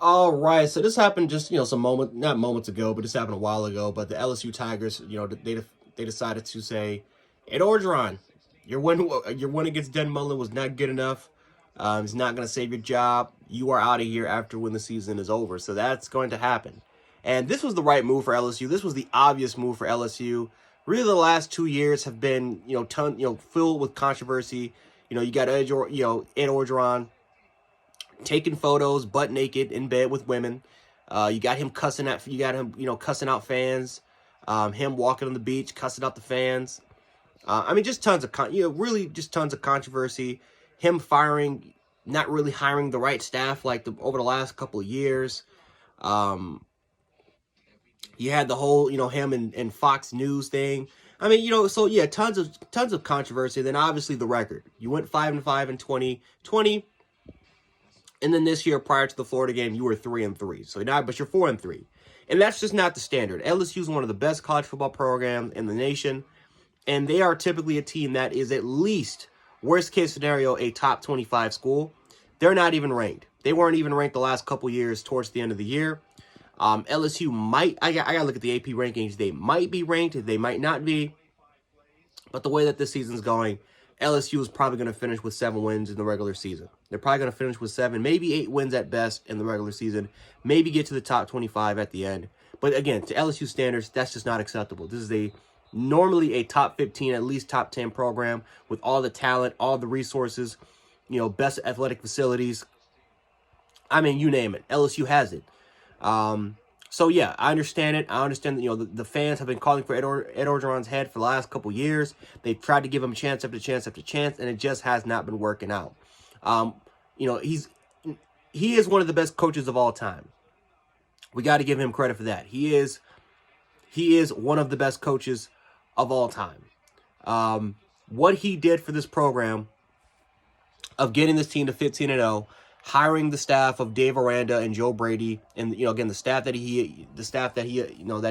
All right, so this happened just not moments ago, but this happened a while ago. But the LSU Tigers, they decided to say, Ed Orgeron, your win against Den Mullen was not good enough. It's not going to save your job. You are out of here after when the season is over. So that's going to happen. And this was the right move for LSU. This was the obvious move for LSU. Really, the last 2 years have been filled with controversy. You got Ed Orgeron taking photos butt naked in bed with women. You got him cussing cussing out fans. Him walking on the beach, cussing out the fans. Just tons of really just tons of controversy. Him not really hiring the right staff over the last couple of years. You had the whole him and Fox News thing. So yeah, tons of controversy. Then obviously the record. You went 5-5 in 2020. And then this year, prior to the Florida game, you were 3-3. So now, but you're 4-3, and that's just not the standard. LSU is one of the best college football programs in the nation, and they are typically a team that is at least, worst case scenario, a top 25 school. They're not even ranked. They weren't even ranked the last couple years towards the end of the year. LSU might. I gotta look at the AP rankings. They might be ranked. They might not be. But the way that this season's going, LSU is probably going to finish with 7 wins in the regular season. They're probably going to finish with 7, maybe 8 wins at best in the regular season. Maybe get to the top 25 at the end. But again, to LSU standards, that's just not acceptable. This is normally a top 15, at least top 10 program with all the talent, all the resources, best athletic facilities. You name it. LSU has it. So yeah, I understand it. I understand that the fans have been calling for Ed Orgeron's head for the last couple years. They've tried to give him chance after chance after chance, and it just has not been working out. He is one of the best coaches of all time. We got to give him credit for that. He is one of the best coaches of all time. What he did for this program of getting this team to 15-0. Hiring the staff of Dave Aranda and Joe Brady, and again the staff that he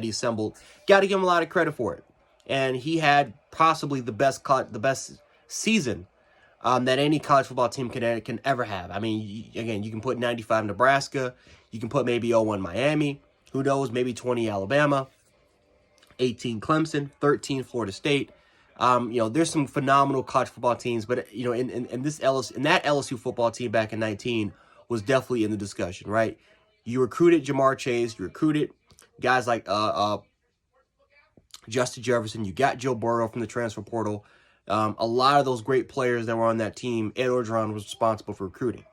assembled, got to give him a lot of credit for it. And he had possibly the best season that any college football team can ever have. Again, you can put 95 Nebraska, you can put maybe 0-1 Miami, who knows, maybe 20 Alabama, 18 Clemson, 13 Florida State. There's some phenomenal college football teams, but in that LSU football team back in 19 was definitely in the discussion, right? You recruited Jamar Chase, you recruited guys like Justin Jefferson, you got Joe Burrow from the transfer portal. A lot of those great players that were on that team, Ed Orgeron was responsible for recruiting.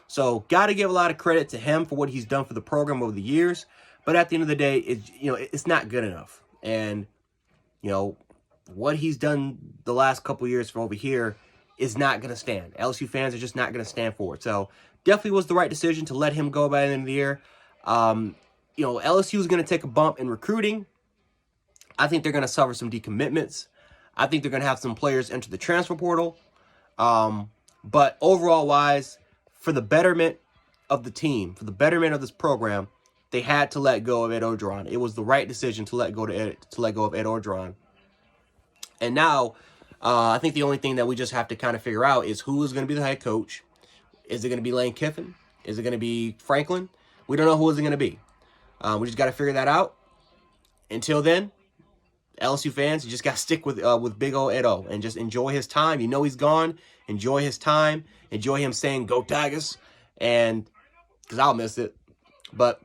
So got to give a lot of credit to him for what he's done for the program over the years. But at the end of the day, it's not good enough. And what he's done the last couple of years from over here is not going to stand. LSU fans are just not going to stand for it. So definitely was the right decision to let him go by the end of the year. LSU is going to take a bump in recruiting. I think they're going to suffer some decommitments. I think they're going to have some players enter the transfer portal. But overall wise, for the betterment of the team, for the betterment of this program, they had to let go of Ed Orgeron. It was the right decision to let go of Ed Orgeron. And now, I think the only thing that we just have to kind of figure out is who is going to be the head coach. Is it going to be Lane Kiffin? Is it going to be Franklin? We don't know who is it going to be. We just got to figure that out. Until then, LSU fans, you just got to stick with big old Edo and just enjoy his time. He's gone. Enjoy his time. Enjoy him saying, "Go Tigers," and because I'll miss it. But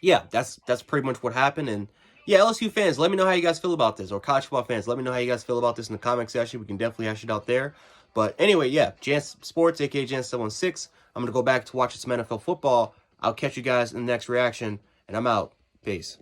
yeah, that's pretty much what happened. And yeah, LSU fans, let me know how you guys feel about this. Or college football fans, let me know how you guys feel about this in the comment section. We can definitely hash it out there. But anyway, yeah, Jance Sports, a.k.a. Jance716. I'm going to go back to watching some NFL football. I'll catch you guys in the next reaction, and I'm out. Peace.